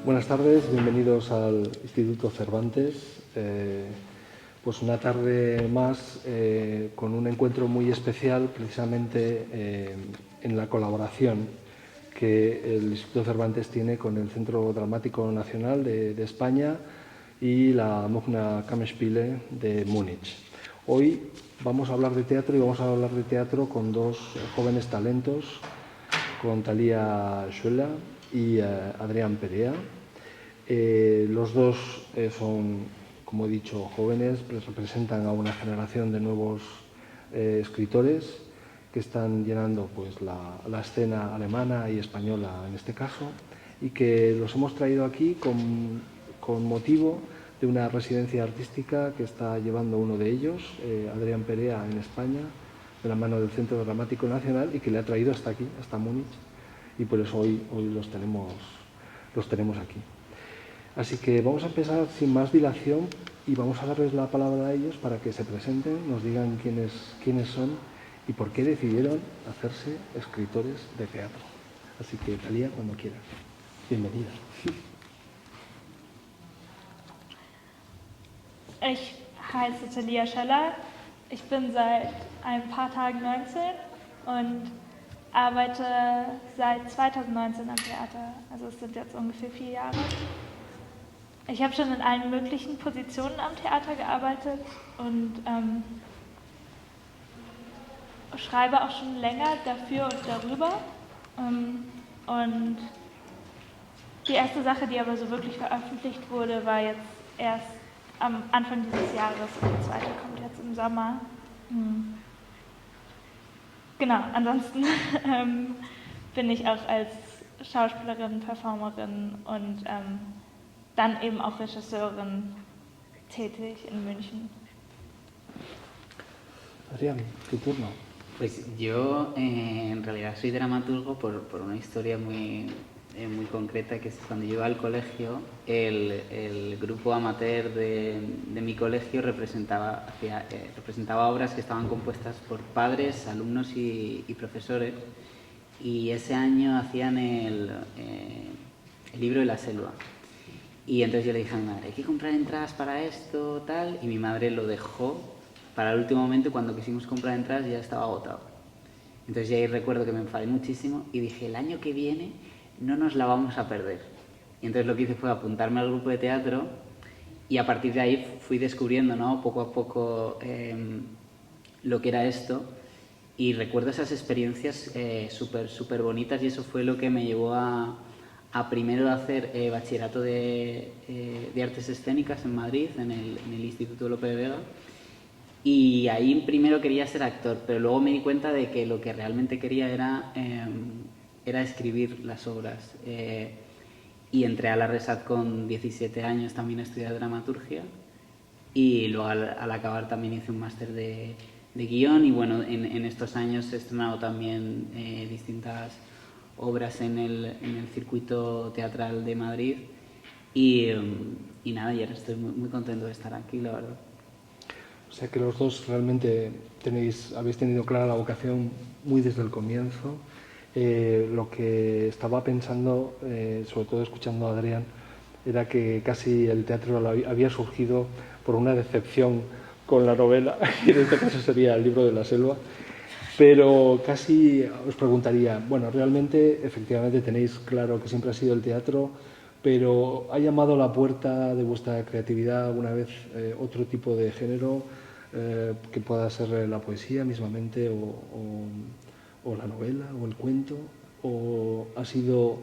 Buenas tardes, bienvenidos al Instituto Cervantes. Pues una tarde más con un encuentro muy especial, precisamente en la colaboración que el Instituto Cervantes tiene con el Centro Dramático Nacional de España y la Magna Kammerspiele de Múnich. Hoy vamos a hablar de teatro y vamos a hablar de teatro con dos jóvenes talentos, con Thalia Schöller y Adrián Perea. Los dos son, como he dicho, jóvenes, representan a una generación de nuevos escritores que están llenando pues, la escena alemana y española en este caso, y que los hemos traído aquí con motivo de una residencia artística que está llevando uno de ellos, Adrián Perea, en España, de la mano del Centro Dramático Nacional, y que le ha traído hasta aquí, hasta Múnich, y por eso hoy los tenemos aquí. Así que vamos a empezar sin más dilación y vamos a darles la palabra a ellos para que se presenten, nos digan quiénes son y por qué decidieron hacerse escritores de teatro. Así que, Thalia, cuando quieras. Bienvenida. Ich heiße Thalia Schöller. Ich bin seit ein paar Tagen 19 und arbeite seit 2019 am Theater. Also es sind jetzt ungefähr 4 Jahre. Ich habe schon in allen möglichen Positionen am Theater gearbeitet und schreibe auch schon länger dafür und darüber. Und die erste Sache, die aber so wirklich veröffentlicht wurde, war jetzt erst am Anfang dieses Jahres und die zweite kommt jetzt im Sommer. Genau, ansonsten bin ich auch als Schauspielerin, Performerin und dann eben auch Regisseurin tätig in München. Adrián, tu turno. Pues yo en realidad soy dramaturgo por una historia muy concreta, que es cuando yo iba al colegio, el grupo amateur de mi colegio representaba obras que estaban compuestas por padres, alumnos y profesores, y ese año hacían el libro de la selva. Y entonces yo le dije a mi madre, hay que comprar entradas para esto, tal, y mi madre lo dejó para el último momento, y cuando quisimos comprar entradas ya estaba agotado. Entonces ya ahí recuerdo que me enfadé muchísimo y dije, el año que viene no nos la vamos a perder. Y entonces lo que hice fue apuntarme al grupo de teatro y a partir de ahí fui descubriendo, ¿no?, poco a poco lo que era esto, y recuerdo esas experiencias súper bonitas, y eso fue lo que me llevó a primero hacer bachillerato de artes escénicas en Madrid, en el Instituto Lope de Vega. Y ahí primero quería ser actor, pero luego me di cuenta de que lo que realmente quería era escribir las obras. Y entré a la RESAT con 17 años también a estudiar dramaturgia, y luego al acabar también hice un máster de guión, y bueno, en estos años he estrenado también distintas obras en el circuito teatral de Madrid, y nada, y ahora estoy muy contento de estar aquí, la verdad. O sea que los dos realmente habéis tenido clara la vocación muy desde el comienzo. Lo que estaba pensando, sobre todo escuchando a Adrián, era que casi el teatro había surgido por una decepción con la novela, y en este caso sería el libro de la selva. Pero casi os preguntaría, bueno, realmente, efectivamente tenéis claro que siempre ha sido el teatro, pero ¿ha llamado a la puerta de vuestra creatividad alguna vez otro tipo de género que pueda ser la poesía mismamente o la novela o el cuento, o ha sido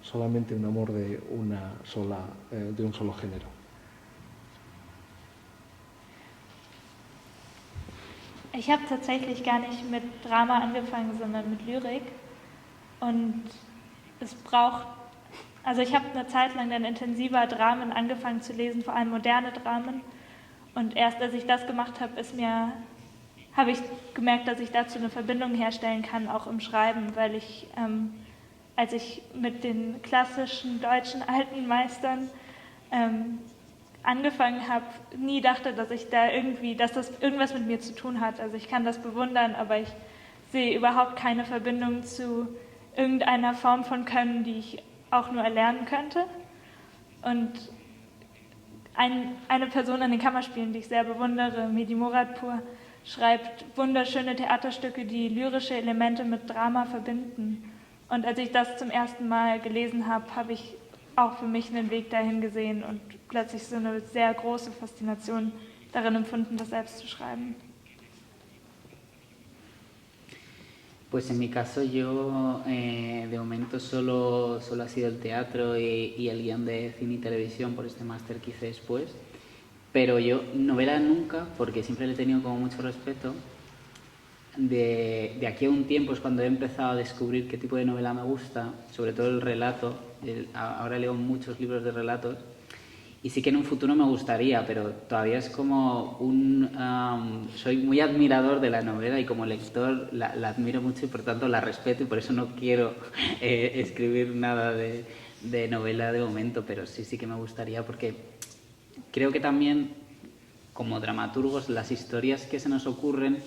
solamente un amor de un solo género? Ich habe tatsächlich gar nicht mit Drama angefangen, sondern mit Lyrik. Und ich habe eine Zeit lang dann intensiver Dramen angefangen zu lesen, vor allem moderne Dramen. Und erst als ich das gemacht habe, habe ich gemerkt, dass ich dazu eine Verbindung herstellen kann, auch im Schreiben, weil ich, als ich mit den klassischen deutschen alten Meistern angefangen habe, nie dachte, dass das irgendwas mit mir zu tun hat. Also ich kann das bewundern, aber ich sehe überhaupt keine Verbindung zu irgendeiner Form von Können, die ich auch nur erlernen könnte. Und eine Person an den Kammerspielen, die ich sehr bewundere, Mehdi Moradpour, schreibt wunderschöne Theaterstücke, die lyrische Elemente mit Drama verbinden. Und als ich das zum ersten Mal gelesen habe, habe ich auch für mich einen Weg dahin gesehen und plötzlich so eine sehr große Faszination darin empfunden, das selbst zu schreiben. Pues en mi caso yo de momento solo ha sido el teatro y el guión de cine y televisión por este máster que hice después, pero yo novela nunca, porque siempre le he tenido como mucho respeto. De aquí a un tiempo es cuando he empezado a descubrir qué tipo de novela me gusta, sobre todo el relato. Ahora leo muchos libros de relatos y sí que en un futuro me gustaría, pero todavía es como soy muy admirador de la novela y como lector la admiro mucho y por tanto la respeto y por eso no quiero escribir nada de novela de momento, pero sí que me gustaría porque creo que también como dramaturgos las historias que se nos ocurren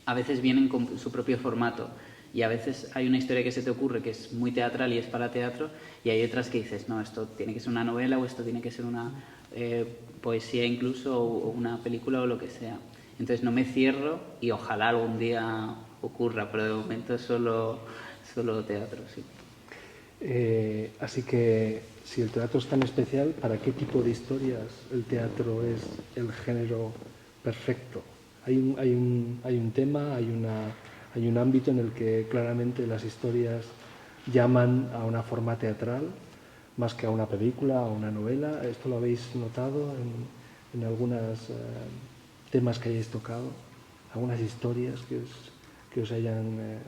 a veces vienen con su propio formato y a veces hay una historia que se te ocurre que es muy teatral y es para teatro y hay otras que dices, no, esto tiene que ser una novela o esto tiene que ser una poesía incluso o una película o lo que sea. Entonces no me cierro y ojalá algún día ocurra, pero de momento solo teatro, sí. Así que si el teatro es tan especial, ¿para qué tipo de historias el teatro es el género perfecto? Hay un tema, hay un ámbito en el que claramente las historias llaman a una forma teatral más que a una película o una novela. ¿Esto lo habéis notado en algunos temas que hayáis tocado? ¿Algunas historias que os hayan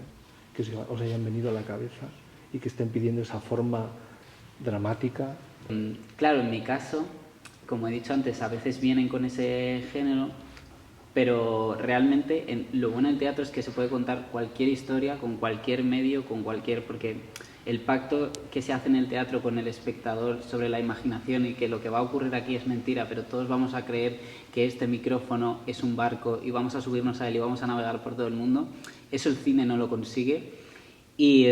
venido a la cabeza y que estén pidiendo esa forma dramática? Claro, en mi caso, como he dicho antes, a veces vienen con ese género, pero realmente lo bueno del teatro es que se puede contar cualquier historia con cualquier medio, porque el pacto que se hace en el teatro con el espectador sobre la imaginación y que lo que va a ocurrir aquí es mentira, pero todos vamos a creer que este micrófono es un barco y vamos a subirnos a él y vamos a navegar por todo el mundo, eso el cine no lo consigue. Y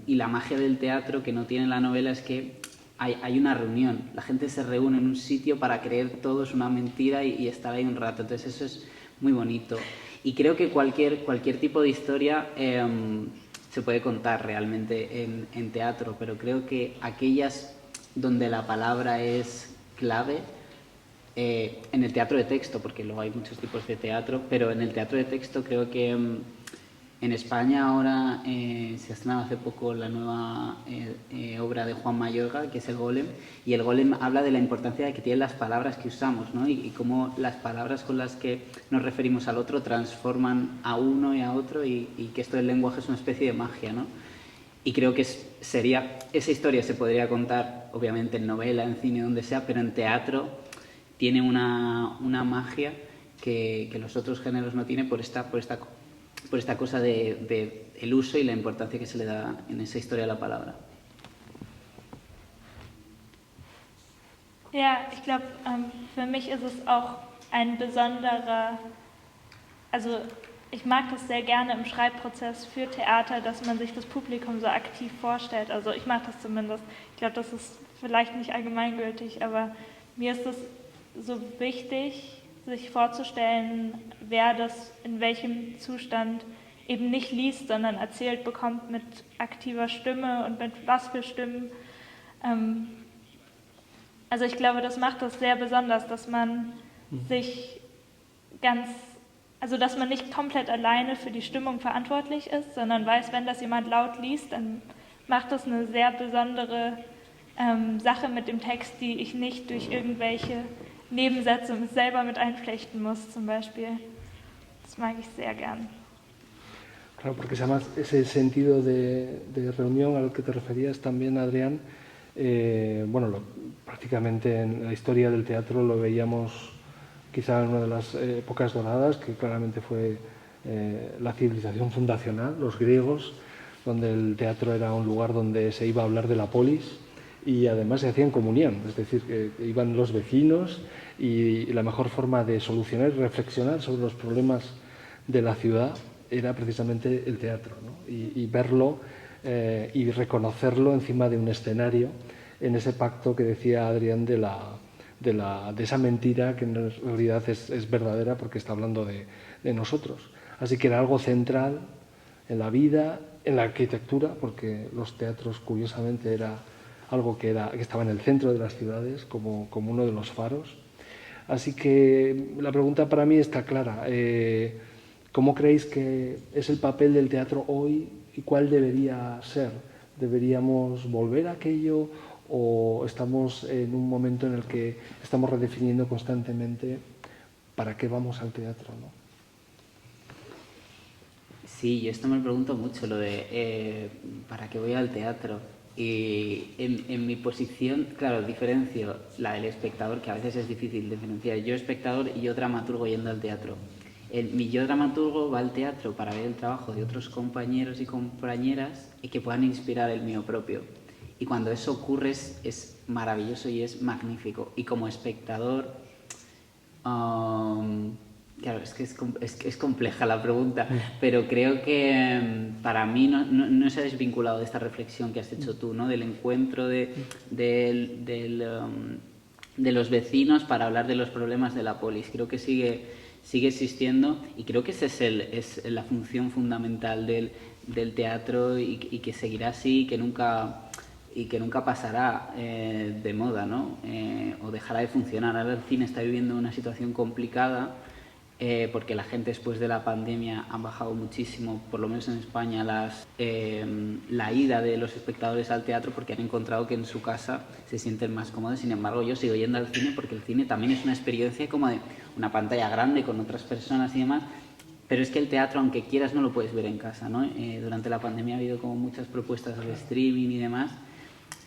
la magia del teatro que no tiene la novela es que hay una reunión, la gente se reúne en un sitio para creer todo es una mentira y estar ahí un rato, entonces eso es muy bonito. Y creo que cualquier tipo de historia se puede contar realmente en teatro, pero creo que aquellas donde la palabra es clave, en el teatro de texto, porque luego hay muchos tipos de teatro, pero en el teatro de texto creo que en España ahora se ha estrenado hace poco la nueva obra de Juan Mayorga, que es El Golem, y El Golem habla de la importancia que tienen las palabras que usamos, ¿no? y cómo las palabras con las que nos referimos al otro transforman a uno y a otro y que esto del lenguaje es una especie de magia, ¿no? Y creo que esa historia se podría contar, obviamente, en novela, en cine, donde sea, pero en teatro tiene una magia que los otros géneros no tienen por esta cosa de el uso y la importancia que se le da en esa historia a la palabra. Ja, ich glaube, für mich ist es auch ein besonderer, also ich mag das sehr gerne im Schreibprozess für Theater, dass man sich das Publikum so aktiv vorstellt. Also ich mache das zumindest. Ich glaube, das ist vielleicht nicht allgemeingültig, aber mir ist es so wichtig, sich vorzustellen, wer das in welchem Zustand eben nicht liest, sondern erzählt bekommt mit aktiver Stimme und mit was für Stimmen. Also ich glaube, das macht das sehr besonders, dass man sich dass man nicht komplett alleine für die Stimmung verantwortlich ist, sondern weiß, wenn das jemand laut liest, dann macht das eine sehr besondere Sache mit dem Text, die ich nicht durch irgendwelche Nebensätze selber mit einflechten muss, zum Beispiel. Das mag ich sehr gern. Claro, porque además ese sentido de reunión al que te referías también, Adrián, prácticamente en la historia del teatro lo veíamos quizá en una de las épocas doradas, que claramente fue la civilización fundacional, los griegos, donde el teatro era un lugar donde se iba a hablar de la polis y además se hacía en comunión, es decir, que iban los vecinos y la mejor forma de solucionar y reflexionar sobre los problemas de la ciudad era precisamente el teatro, ¿no? Y verlo y reconocerlo encima de un escenario en ese pacto que decía Adrián de esa mentira que en realidad es verdadera porque está hablando de nosotros. Así que era algo central en la vida, en la arquitectura, porque los teatros curiosamente era algo que estaba en el centro de las ciudades como uno de los faros. Así que la pregunta para mí está clara. ¿Cómo creéis que es el papel del teatro hoy y cuál debería ser? ¿Deberíamos volver a aquello o estamos en un momento en el que estamos redefiniendo constantemente para qué vamos al teatro, ¿no? Sí, yo esto me lo pregunto mucho, lo de ¿para qué voy al teatro? Y en mi posición, claro, diferencio la del espectador, que a veces es difícil diferenciar. Yo espectador y yo dramaturgo yendo al teatro. Mi yo dramaturgo va al teatro para ver el trabajo de otros compañeros y compañeras y que puedan inspirar el mío propio. Y cuando eso ocurre es maravilloso y es magnífico. Y como espectador, claro, es compleja la pregunta, pero creo que para mí no se ha desvinculado de esta reflexión que has hecho tú, ¿no? Del encuentro de los vecinos para hablar de los problemas de la polis. Creo que sigue existiendo y creo que esa es la función fundamental del teatro y que seguirá así y que nunca pasará de moda, ¿no? O dejará de funcionar. Ahora el cine está viviendo una situación complicada porque la gente después de la pandemia ha bajado muchísimo, por lo menos en España, la ida de los espectadores al teatro porque han encontrado que en su casa se sienten más cómodos. Sin embargo, yo sigo yendo al cine porque el cine también es una experiencia como de una pantalla grande con otras personas y demás. Pero es que el teatro, aunque quieras, no lo puedes ver en casa, ¿no? Durante la pandemia ha habido como muchas propuestas de streaming y demás,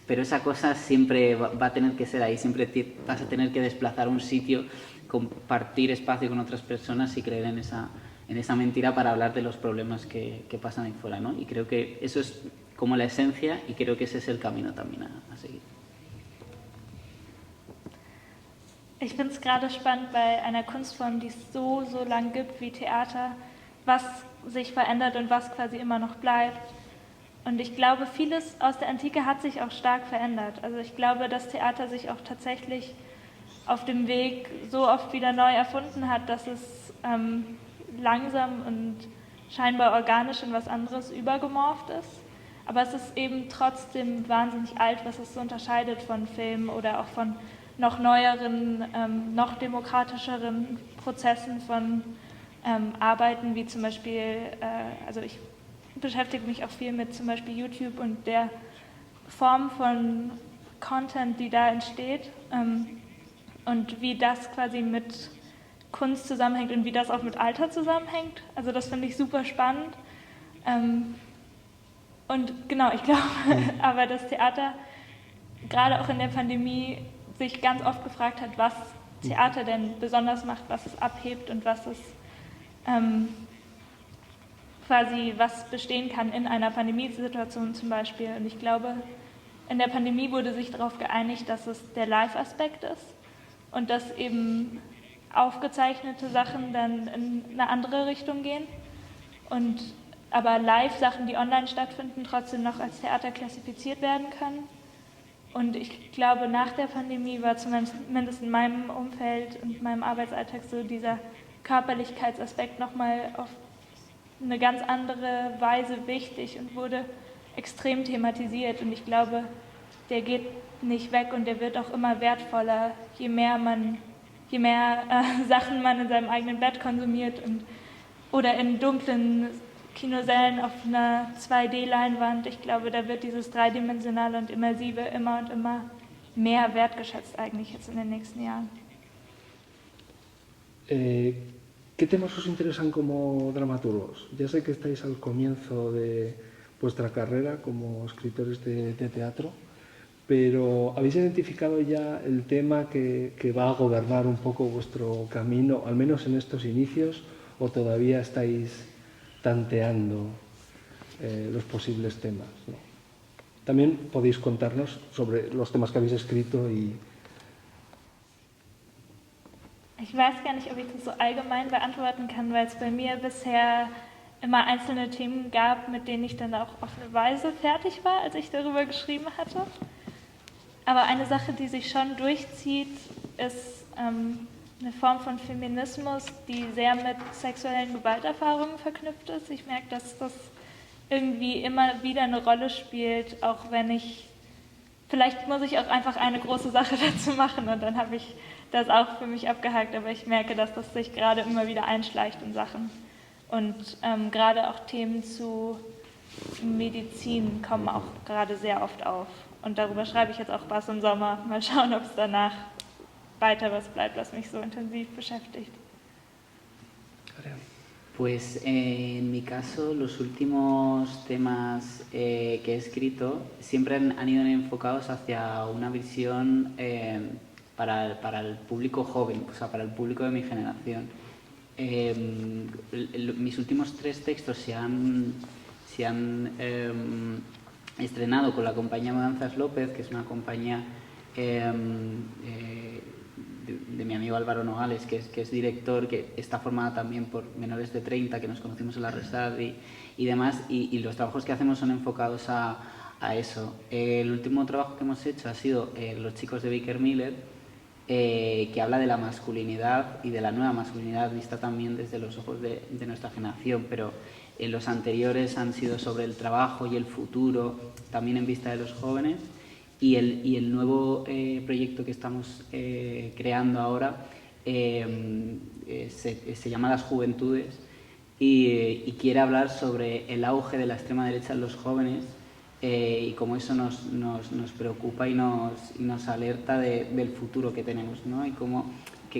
pero esa cosa siempre va a tener que ser ahí, siempre vas a tener que desplazar un sitio, compartir espacio con otras personas y creer en esa mentira para hablar de los problemas que pasan ahí fuera, ¿no? Y creo que eso es como la esencia y creo que ese es el camino también a seguir. Ich finde es gerade spannend bei einer Kunstform, die es so lang gibt wie Theater, was sich verändert und was quasi immer noch bleibt. Und ich glaube, vieles aus der Antike hat sich auch stark verändert. Also ich glaube, dass Theater sich auch tatsächlich auf dem Weg so oft wieder neu erfunden hat, dass es langsam und scheinbar organisch in was anderes übergemorpht ist. Aber es ist eben trotzdem wahnsinnig alt, was es so unterscheidet von Filmen oder auch von noch neueren, noch demokratischeren Prozessen von Arbeiten, wie zum Beispiel, also ich beschäftige mich auch viel mit zum Beispiel YouTube und der Form von Content, die da entsteht und wie das quasi mit Kunst zusammenhängt und wie das auch mit Alter zusammenhängt. Also das finde ich super spannend. Und genau, ich glaube aber, dass Theater gerade auch in der Pandemie sich ganz oft gefragt hat, was Theater denn besonders macht, was es abhebt und was es quasi was bestehen kann in einer Pandemiesituation zum Beispiel. Und ich glaube, in der Pandemie wurde sich darauf geeinigt, dass es der Live-Aspekt ist und dass eben aufgezeichnete Sachen dann in eine andere Richtung gehen und aber Live-Sachen, die online stattfinden, trotzdem noch als Theater klassifiziert werden können. Und ich glaube, nach der Pandemie war zumindest in meinem Umfeld und meinem Arbeitsalltag so dieser Körperlichkeitsaspekt nochmal auf eine ganz andere Weise wichtig und wurde extrem thematisiert. Und ich glaube, der geht nicht weg und der wird auch immer wertvoller, je mehr Sachen man in seinem eigenen Bett konsumiert oder in dunklen Kinosälen auf einer 2D-Leinwand. Ich glaube, da wird dieses Dreidimensionale und Immersive immer und immer mehr wertgeschätzt eigentlich jetzt in den nächsten Jahren. ¿Qué temas os interesan como dramaturgos? Ya sé que estáis al comienzo de vuestra carrera como escritores de teatro, pero ¿habéis identificado ya el tema que va a gobernar un poco vuestro camino, al menos en estos inicios, o todavía estáis tanteando los posibles temas, ¿no? También podéis contarnos sobre los temas que habéis escrito y... Ich weiß gar nicht, ob ich das so allgemein beantworten kann, weil es bei mir bisher immer einzelne Themen gab, mit denen ich dann auch auf eine Weise fertig war, als ich darüber geschrieben hatte. Aber eine Sache, die sich schon durchzieht, ist eine Form von Feminismus, die sehr mit sexuellen Gewalterfahrungen verknüpft ist. Ich merke, dass das irgendwie immer wieder eine Rolle spielt, auch wenn vielleicht muss ich auch einfach eine große Sache dazu machen und dann habe ich das auch für mich abgehakt, aber ich merke, dass das sich gerade immer wieder einschleicht in Sachen. Und gerade auch Themen zu Medizin kommen auch gerade sehr oft auf. Und darüber schreibe ich jetzt auch was im Sommer. Mal schauen, ob es danach weiter was bleibt, was mich so intensiv beschäftigt. Pues en mi caso los últimos temas que he escrito siempre han ido enfocados hacia una visión para el público joven, o sea, para el público de mi generación. Mis últimos 3 textos se han estrenado con la compañía Mudanzas López, que es una compañía de mi amigo Álvaro Nogales, que es director, que está formada también por menores de 30, que nos conocimos en la Resad y demás, y los trabajos que hacemos son enfocados a eso. El último trabajo que hemos hecho ha sido Los chicos de Baker Miller, que habla de la masculinidad y de la nueva masculinidad vista también desde los ojos de nuestra generación, pero los anteriores han sido sobre el trabajo y el futuro, también en vista de los jóvenes. Y el nuevo proyecto que estamos creando ahora se llama Las Juventudes y quiere hablar sobre el auge de la extrema derecha en los jóvenes y cómo eso nos preocupa y nos alerta del futuro que tenemos, ¿no? Y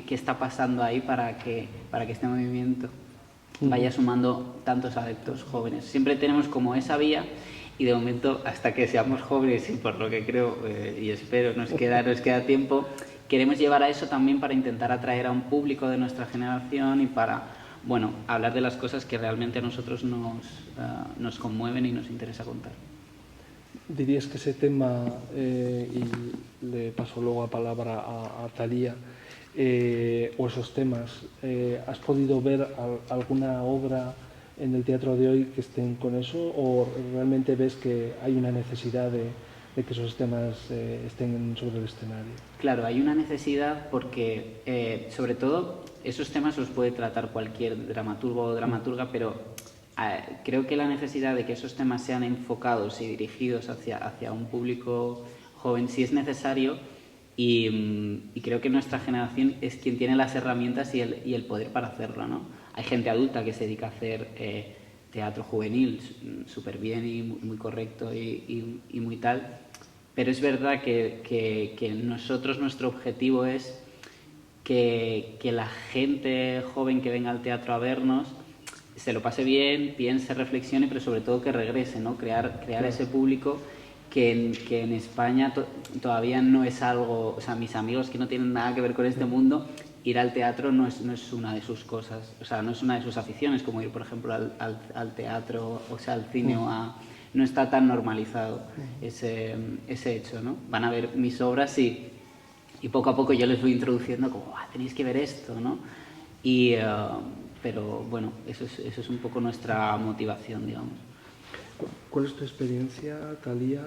qué está pasando ahí para que este movimiento vaya sumando tantos adeptos jóvenes. Siempre tenemos como esa vía. Y de momento, hasta que seamos jóvenes, y por lo que creo y espero nos queda tiempo, queremos llevar a eso también para intentar atraer a un público de nuestra generación y para, bueno, hablar de las cosas que realmente a nosotros nos conmueven y nos interesa contar. ¿Dirías que ese tema, y le paso luego la palabra a Thalía, o esos temas, has podido ver alguna obra en el teatro de hoy que estén con eso, o realmente ves que hay una necesidad de que esos temas estén sobre el escenario? Claro, hay una necesidad porque, sobre todo, esos temas los puede tratar cualquier dramaturgo o dramaturga, pero creo que la necesidad de que esos temas sean enfocados y dirigidos hacia un público joven sí es necesario y creo que nuestra generación es quien tiene las herramientas y el poder para hacerlo, ¿no? Hay gente adulta que se dedica a hacer teatro juvenil súper bien y muy correcto y muy tal, pero es verdad que nuestro objetivo es que la gente joven que venga al teatro a vernos se lo pase bien, piense, reflexione, pero sobre todo que regrese, ¿no? Crear ese público que en España todavía no es algo, o sea, mis amigos que no tienen nada que ver con este mundo, ir al teatro no es una de sus cosas, o sea, no es una de sus aficiones, como ir, por ejemplo, al teatro, o sea, al cine no está tan normalizado ese hecho, ¿no? Van a ver mis obras y poco a poco yo les voy introduciendo como, tenéis que ver esto, ¿no? Pero bueno, eso es un poco nuestra motivación, digamos. ¿Cuál es tu experiencia, Thalía?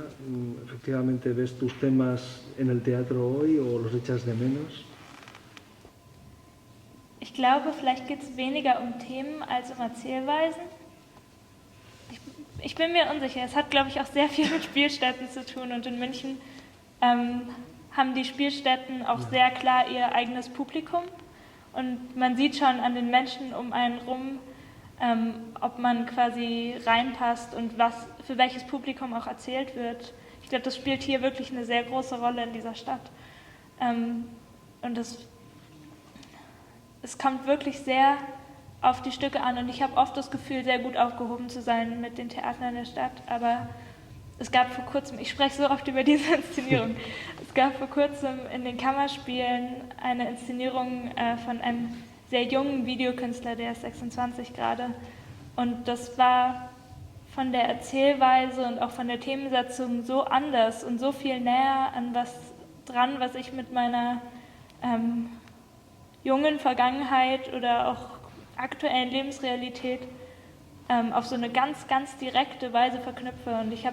¿Efectivamente ves tus temas en el teatro hoy o los echas de menos? Ich glaube, vielleicht geht es weniger um Themen als um Erzählweisen. Ich bin mir unsicher. Es hat, glaube ich, auch sehr viel mit Spielstätten zu tun. Und in München haben die Spielstätten auch sehr klar ihr eigenes Publikum. Und man sieht schon an den Menschen um einen rum, ob man quasi reinpasst und für welches Publikum auch erzählt wird. Ich glaube, das spielt hier wirklich eine sehr große Rolle in dieser Stadt. Und es kommt wirklich sehr auf die Stücke an und ich habe oft das Gefühl, sehr gut aufgehoben zu sein mit den Theatern der Stadt, aber es gab vor kurzem, ich spreche so oft über diese Inszenierung, es gab vor kurzem in den Kammerspielen eine Inszenierung von einem sehr jungen Videokünstler, der ist 26 gerade, und das war von der Erzählweise und auch von der Themensetzung so anders und so viel näher an was dran, was ich mit meiner jungen Vergangenheit oder auch aktuellen Lebensrealität auf so eine ganz, ganz direkte Weise verknüpfe. Und ich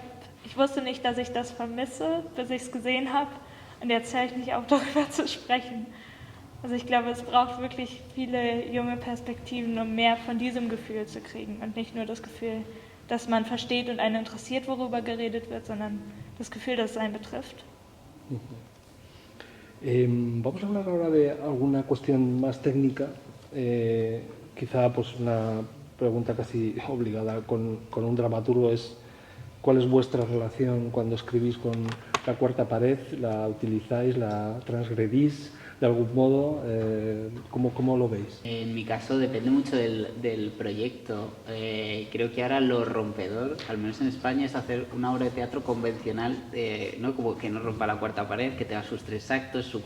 wusste nicht, dass ich das vermisse, bis ich es gesehen habe. und jetzt höre ich nicht auf, darüber zu sprechen. Also ich glaube, es braucht wirklich viele junge Perspektiven, um mehr von diesem Gefühl zu kriegen und nicht nur das Gefühl, dass man versteht und einen interessiert, worüber geredet wird, sondern das Gefühl, dass es einen betrifft. Vamos a hablar ahora de alguna cuestión más técnica, quizá pues una pregunta casi obligada con un dramaturgo es ¿cuál es vuestra relación cuando escribís con la cuarta pared? ¿La utilizáis, la transgredís de algún modo? ¿Cómo lo veis? En mi caso depende mucho del proyecto. Creo que ahora lo rompedor, al menos en España, es hacer una obra de teatro convencional, ¿no? Como que no rompa la cuarta pared, que tenga sus 3 actos,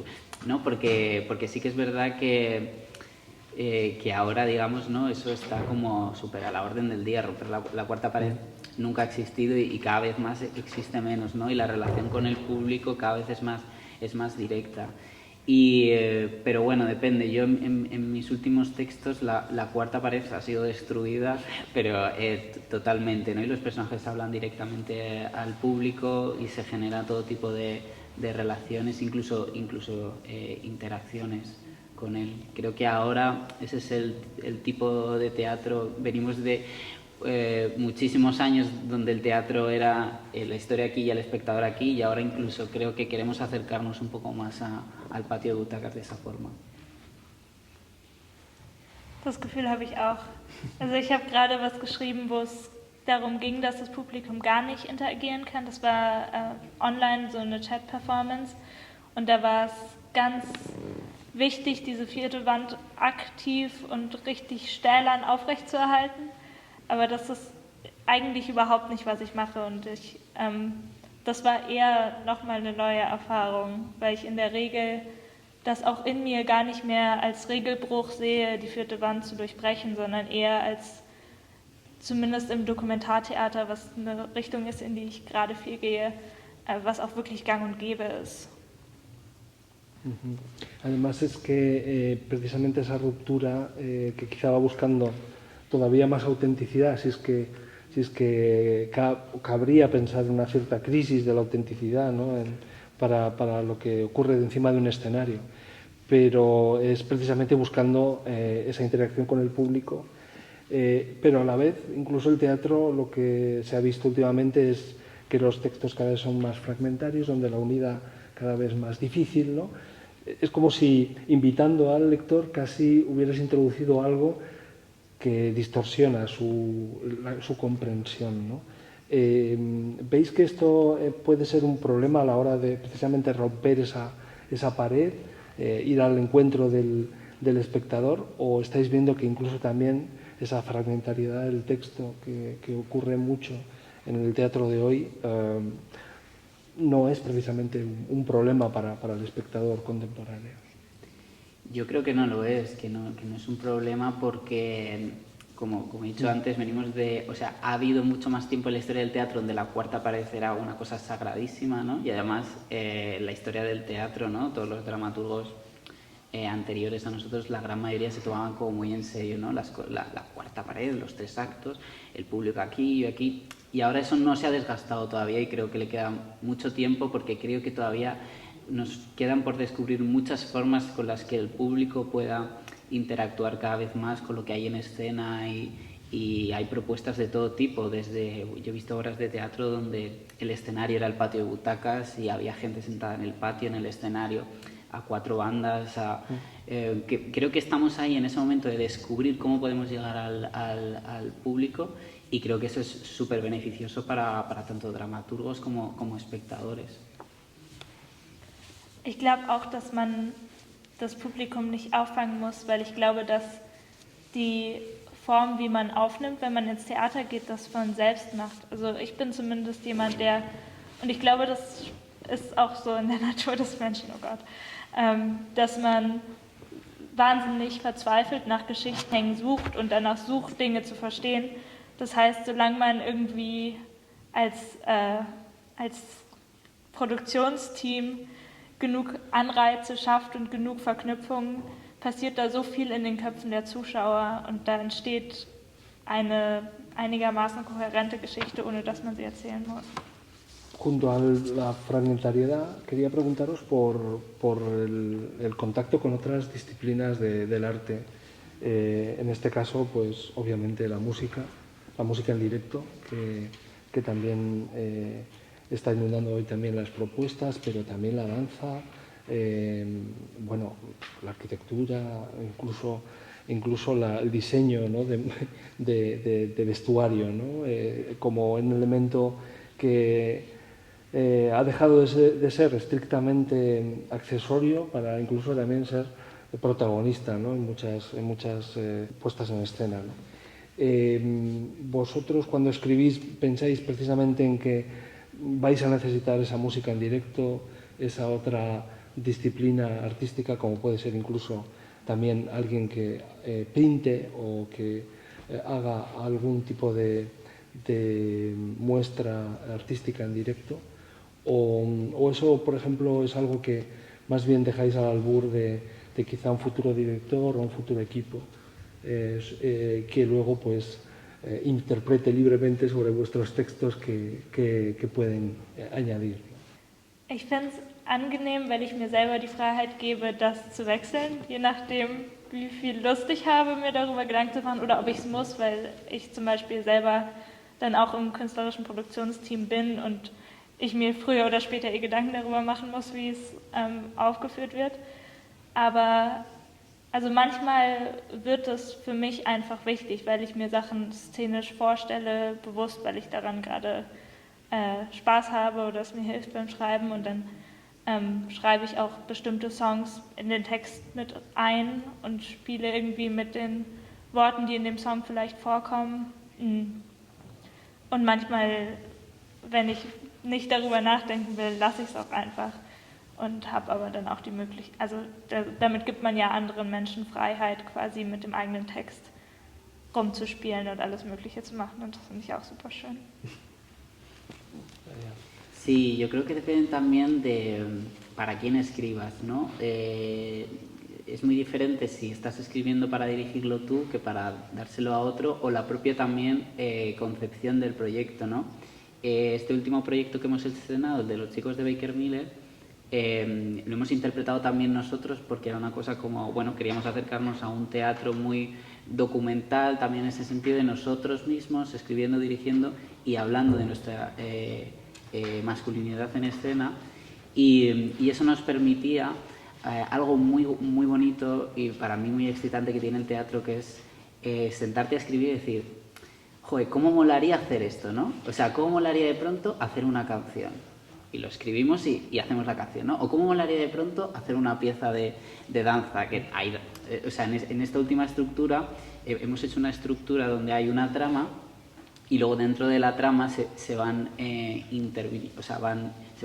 ¿no? Porque sí que es verdad que ahora, digamos, ¿no? Eso está como súper a la orden del día. Romper la cuarta pared nunca ha existido y cada vez más existe menos, ¿no? Y la relación con el público cada vez es más directa. Pero bueno, depende. Yo en mis últimos textos la cuarta pared ha sido destruida, pero totalmente, ¿no? Y los personajes hablan directamente al público y se genera todo tipo de relaciones, incluso interacciones con él. Creo que ahora ese es el tipo de teatro. Venimos de muchísimos años donde el teatro era la historia aquí y el espectador aquí, y ahora incluso creo que queremos acercarnos un poco más al patio de butacas de esa forma. Das Gefühl habe ich auch. Also ich habe gerade was geschrieben, wo es darum ging, dass das Publikum gar nicht interagieren kann. Das war online so eine Chat-Performance und da war es ganz wichtig, diese 4. Wand aktiv und richtig stählern aufrechtzuerhalten. Aber das ist eigentlich überhaupt nicht, was ich mache. Und das war eher nochmal eine neue Erfahrung, weil ich in der Regel das auch in mir gar nicht mehr als Regelbruch sehe, die 4. Wand zu durchbrechen, sondern eher als, zumindest im Dokumentartheater, was eine Richtung ist, in die ich gerade viel gehe, was auch wirklich gang und gäbe ist. Además es que precisamente esa ruptura que quizá va buscando todavía más autenticidad, si es que cabría pensar en una cierta crisis de la autenticidad, ¿no? para lo que ocurre encima de un escenario, pero es precisamente buscando esa interacción con el público, pero a la vez incluso el teatro lo que se ha visto últimamente es que los textos cada vez son más fragmentarios, donde la unidad cada vez más difícil, ¿no? Es como si invitando al lector casi hubieras introducido algo que distorsiona su comprensión, ¿no? ¿Veis que esto puede ser un problema a la hora de precisamente romper esa pared, ir al encuentro del espectador, o estáis viendo que incluso también esa fragmentariedad del texto que ocurre mucho en el teatro de hoy no es precisamente un problema para el espectador contemporáneo? Yo creo que no lo es, que no es un problema porque, como he dicho antes, venimos de... O sea, ha habido mucho más tiempo en la historia del teatro donde la cuarta pared era una cosa sagradísima, ¿no? Y además la historia del teatro, ¿no? Todos los dramaturgos anteriores a nosotros, la gran mayoría se tomaban como muy en serio, ¿no? La cuarta pared, los 3 actos, el público aquí y aquí. Y ahora eso no se ha desgastado todavía y creo que le queda mucho tiempo porque creo que todavía nos quedan por descubrir muchas formas con las que el público pueda interactuar cada vez más con lo que hay en escena y hay propuestas de todo tipo. Yo he visto obras de teatro donde el escenario era el patio de butacas y había gente sentada en el patio, en el escenario, a 4 bandas. Creo que estamos ahí en ese momento de descubrir cómo podemos llegar al público y creo que eso es súper beneficioso para tanto dramaturgos como espectadores. Ich glaube auch, dass man das Publikum nicht auffangen muss, weil ich glaube, dass die Form, wie man aufnimmt, wenn man ins Theater geht, das von selbst macht. Also ich bin zumindest jemand, und ich glaube, das ist auch so in der Natur des Menschen, oh Gott, dass man wahnsinnig verzweifelt nach Geschichten sucht und danach sucht, Dinge zu verstehen. Das heißt, solange man irgendwie als Produktionsteam genug Anreize schafft und genug Verknüpfungen, passiert da so viel in den Köpfen der Zuschauer und da entsteht eine einigermaßen kohärente Geschichte, ohne dass man sie erzählen muss. junto a la fragmentariedad, quería preguntaros por el contacto con otras disciplinas del arte. En este caso, pues obviamente la música en directo, que también está inundando hoy también las propuestas, pero también la danza, bueno, la arquitectura, incluso el diseño, ¿no? de vestuario, ¿no? Como un elemento que ha dejado de ser estrictamente accesorio para incluso también ser protagonista, ¿no? en muchas puestas en escena, ¿no? Vosotros cuando escribís pensáis precisamente en que vais a necesitar esa música en directo, esa otra disciplina artística, como puede ser incluso también alguien que pinte o que haga algún tipo de muestra artística en directo, o eso, por ejemplo, es algo que más bien dejáis al albur de quizá un futuro director o un futuro equipo que luego pues interprete libremente sobre vuestros textos que pueden añadir. Ich finde es angenehm, weil ich mir selber die Freiheit gebe, das zu wechseln, je nachdem, wie viel Lust ich habe, mir darüber Gedanken zu machen oder ob ich es muss, weil ich zum Beispiel selber dann auch im künstlerischen Produktionsteam bin und ich mir früher oder später Gedanken darüber machen muss, wie es aufgeführt wird. Aber also manchmal wird es für mich einfach wichtig, weil ich mir Sachen szenisch vorstelle, bewusst, weil ich daran gerade Spaß habe oder es mir hilft beim Schreiben, und dann schreibe ich auch bestimmte Songs in den Text mit ein und spiele irgendwie mit den Worten, die in dem Song vielleicht vorkommen. Und manchmal, wenn ich nicht darüber nachdenken will, lasse ich es auch einfach und habe aber dann auch die Möglichkeit, also damit gibt man ja anderen Menschen Freiheit, quasi mit dem eigenen Text rumzuspielen und alles Mögliche zu machen, und das finde ich auch super schön. Sí, yo creo que depende también de para quién escribas, ¿no? Es muy diferente si estás escribiendo para dirigirlo tú que para dárselo a otro, o la propia también concepción del proyecto, ¿no? Este último proyecto que hemos estrenado, el de los chicos de Baker Miller, lo hemos interpretado también nosotros porque era una cosa como, bueno, queríamos acercarnos a un teatro muy documental, también en ese sentido de nosotros mismos, escribiendo, dirigiendo y hablando de nuestra masculinidad en escena, y eso nos permitía algo muy, muy bonito y para mí muy excitante que tiene el teatro, que es sentarte a escribir y decir, joder, ¿cómo molaría hacer esto, no? O sea, ¿cómo molaría de pronto hacer una canción? Y lo escribimos y hacemos la canción, ¿no? O ¿cómo molaría de pronto hacer una pieza de danza? Que hay, o sea, en esta última estructura hemos hecho una estructura donde hay una trama y luego dentro de la trama se van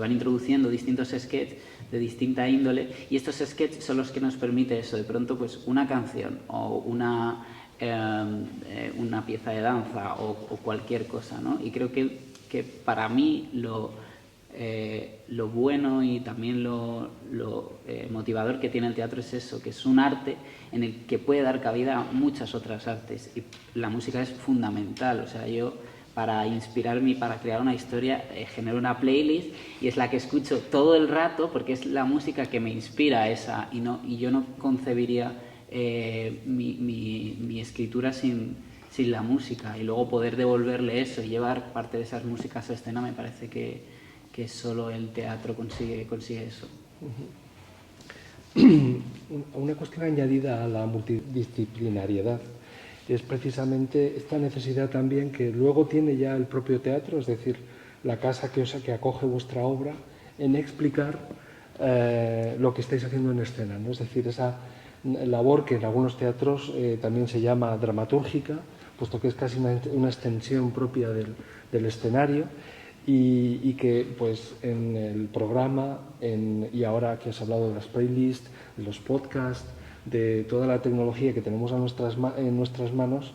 introduciendo distintos sketches de distinta índole, y estos sketches son los que nos permite eso, de pronto pues una canción o una pieza de danza o cualquier cosa, ¿no? Y creo que para mí lo bueno y también lo motivador que tiene el teatro es eso, que es un arte en el que puede dar cabida a muchas otras artes, y la música es fundamental. O sea, yo para inspirarme y para crear una historia genero una playlist y es la que escucho todo el rato porque es la música que me inspira esa, y yo no concebiría mi escritura sin la música, y luego poder devolverle eso y llevar parte de esas músicas a escena, me parece que solo el teatro consigue eso. Una cuestión añadida a la multidisciplinariedad es precisamente esta necesidad también que luego tiene ya el propio teatro, es decir, la casa que acoge vuestra obra, en explicar lo que estáis haciendo en escena, ¿no? Es decir, esa labor que en algunos teatros también se llama dramatúrgica, puesto que es casi una extensión propia del escenario, y que pues en el programa y ahora que has hablado de las playlists, de los podcasts, de toda la tecnología que tenemos en nuestras manos,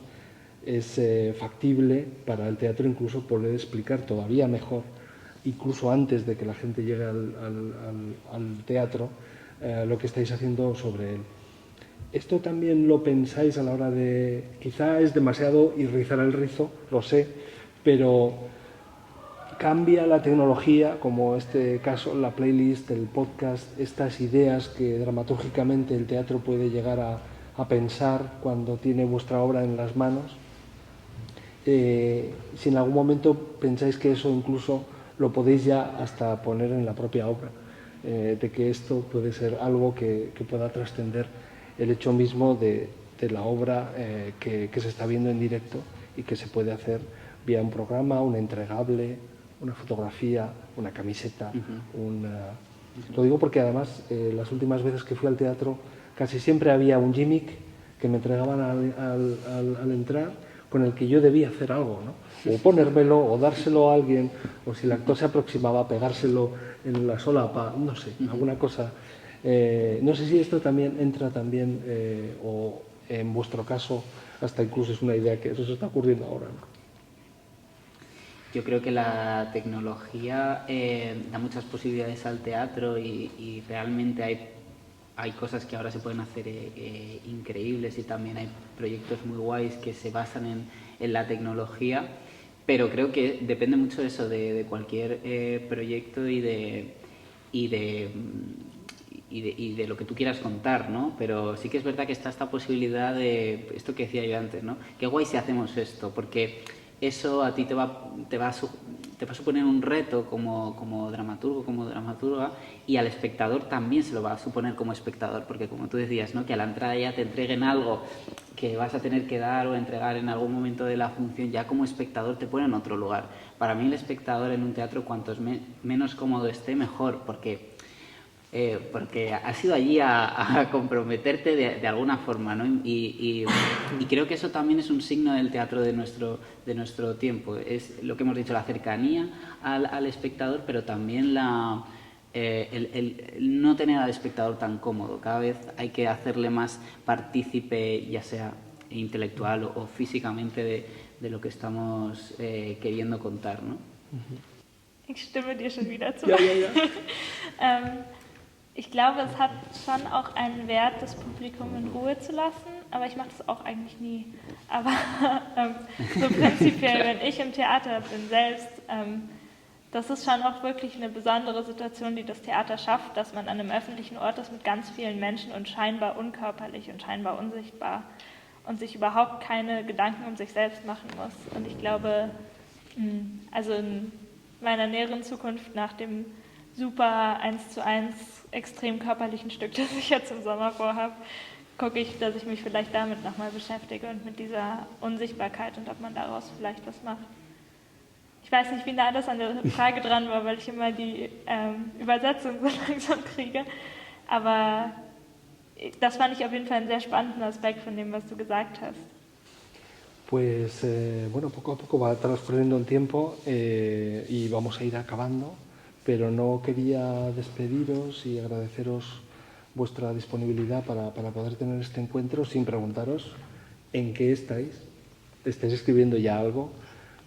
es factible para el teatro incluso poder explicar todavía mejor, incluso antes de que la gente llegue al teatro, lo que estáis haciendo sobre él. ¿Esto también lo pensáis a la hora quizá es demasiado rizar el rizo, lo sé, pero cambia la tecnología, como este caso, la playlist, el podcast, estas ideas que dramatúrgicamente el teatro puede llegar a pensar cuando tiene vuestra obra en las manos. Si en algún momento pensáis que eso incluso lo podéis ya hasta poner en la propia obra, de que esto puede ser algo que pueda trascender el hecho mismo de la obra que se está viendo en directo y que se puede hacer vía un programa, un entregable, una fotografía, una camiseta. Lo digo porque además las últimas veces que fui al teatro casi siempre había un gimmick que me entregaban al entrar, con el que yo debía hacer algo, ¿no? O ponérmelo, o dárselo a alguien, o si el actor se aproximaba, pegárselo en la solapa, no sé, alguna cosa. No sé si esto también entra también, o en vuestro caso, hasta incluso es una idea que eso se está ocurriendo ahora, ¿no? Yo creo que la tecnología da muchas posibilidades al teatro y realmente hay cosas que ahora se pueden hacer increíbles y también hay proyectos muy guays que se basan en la tecnología, pero creo que depende mucho de eso, de cualquier proyecto y de lo que tú quieras contar, ¿no? Pero sí que es verdad que está esta posibilidad de esto que decía yo antes, ¿no? Qué guay si hacemos esto, porque eso a ti te va a suponer un reto como dramaturgo, como dramaturga, y al espectador también se lo va a suponer como espectador, porque como tú decías, ¿no? Que a la entrada ya te entreguen algo que vas a tener que dar o entregar en algún momento de la función, ya como espectador te pone en otro lugar. Para mí el espectador en un teatro, cuanto menos cómodo esté, mejor, porque has ido allí a comprometerte de alguna forma, ¿no? Y creo que eso también es un signo del teatro de nuestro tiempo. Es lo que hemos dicho, la cercanía al espectador, pero también el no tener al espectador tan cómodo. Cada vez hay que hacerle más partícipe, ya sea intelectual o físicamente, de lo que estamos queriendo contar, ¿no? Ich stimme dir schon wieder zu. Ja, ja, ja. Ich glaube, es hat schon auch einen Wert, das Publikum in Ruhe zu lassen, aber ich mache das auch eigentlich nie. Aber so prinzipiell, wenn ich im Theater bin selbst, das ist schon auch wirklich eine besondere Situation, die das Theater schafft, dass man an einem öffentlichen Ort ist mit ganz vielen Menschen und scheinbar unkörperlich und scheinbar unsichtbar und sich überhaupt keine Gedanken um sich selbst machen muss. Und ich glaube, also in meiner näheren Zukunft nach dem super 1:1 extrem körperlichen Stück, das ich jetzt im Sommer vorhabe, gucke ich, dass ich mich vielleicht damit nochmal beschäftige und mit dieser Unsichtbarkeit und ob man daraus vielleicht was macht. Ich weiß nicht, wie nah das an der Frage dran war, weil ich immer die Übersetzung so langsam kriege, aber das fand ich auf jeden Fall einen sehr spannenden Aspekt von dem, was du gesagt hast. Pues bueno, poco a poco va transcurriendo el tiempo y vamos a ir acabando, pero no quería despediros y agradeceros vuestra disponibilidad para poder tener este encuentro sin preguntaros en qué estáis. ¿Estáis escribiendo ya algo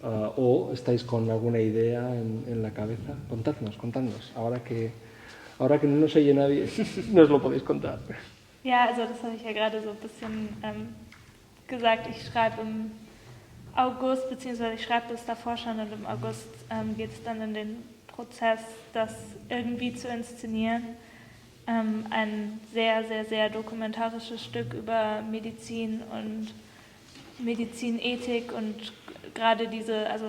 o estáis con alguna idea en la cabeza? Contadnos. Ahora que no nos oye nadie, nos lo podéis contar. Ja, also das habe ich ja gerade so ein bisschen gesagt. Ich schreibe im August, beziehungsweise ich schreibe das davor schon und im August geht es dann in den Prozess, das irgendwie zu inszenieren. Ein sehr, sehr, sehr dokumentarisches Stück über Medizin und Medizinethik und gerade also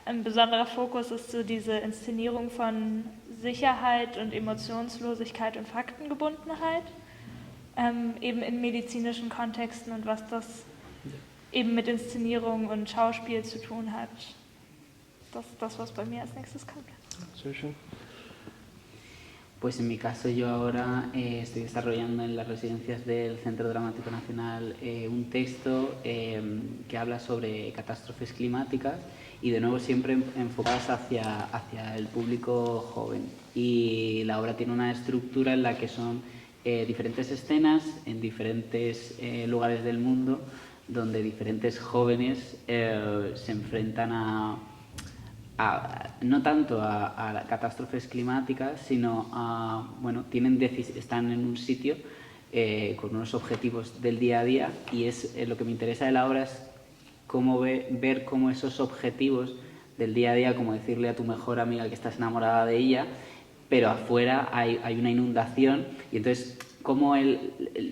ein besonderer Fokus ist so diese Inszenierung von Sicherheit und Emotionslosigkeit und Faktengebundenheit, eben in medizinischen Kontexten und was das eben mit Inszenierung und Schauspiel zu tun hat. Das ist das, was bei mir als nächstes kommt. Sehr schön. Pues en mi caso yo ahora estoy desarrollando en las residencias del Centro Dramático Nacional un texto que habla sobre catástrofes climáticas y de nuevo siempre enfocadas hacia el público joven. Y la obra tiene una estructura en la que son diferentes escenas en diferentes lugares del mundo donde diferentes jóvenes se enfrentan no tanto a catástrofes climáticas, sino están en un sitio con unos objetivos del día a día y lo que me interesa de la obra es ver cómo esos objetivos del día a día, como decirle a tu mejor amiga que estás enamorada de ella, pero afuera hay una inundación y entonces cómo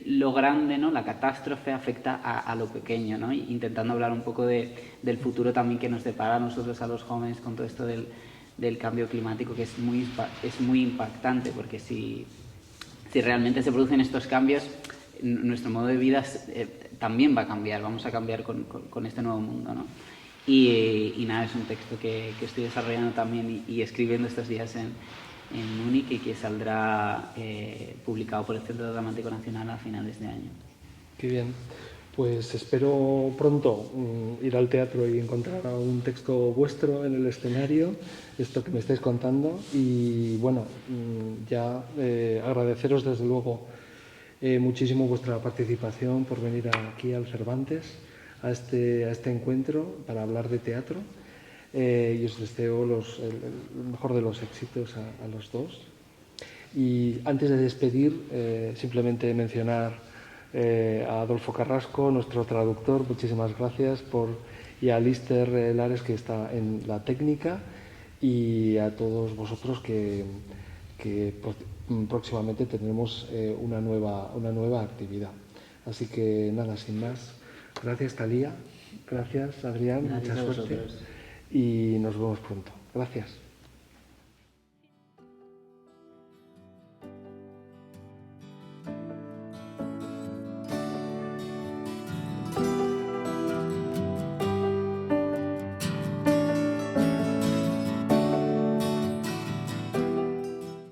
lo grande, ¿no? La catástrofe afecta a lo pequeño, ¿no? Intentando hablar un poco del futuro también que nos depara a nosotros, a los jóvenes, con todo esto del cambio climático, que es muy impactante, porque si realmente se producen estos cambios, nuestro modo de vida también va a cambiar, vamos a cambiar con este nuevo mundo, ¿no? Y nada, es un texto que estoy desarrollando también y escribiendo estos días en Múnich y que saldrá publicado por el Centro Dramático Nacional a finales de año. Qué bien. Pues espero pronto ir al teatro y encontrar un texto vuestro en el escenario, esto que me estáis contando. Y bueno, ya agradeceros desde luego muchísimo vuestra participación por venir aquí al Cervantes, a este encuentro para hablar de teatro. Y os deseo el mejor de los éxitos a los dos. Y antes de despedir, simplemente mencionar a Adolfo Carrasco, nuestro traductor, muchísimas gracias, y a Lister Lares, que está en la técnica, y a todos vosotros que próximamente tendremos una nueva actividad. Así que nada, sin más. Gracias, Talía. Gracias, Adrián. Gracias mucha a suerte. vosotros. Y nos vemos pronto. Gracias.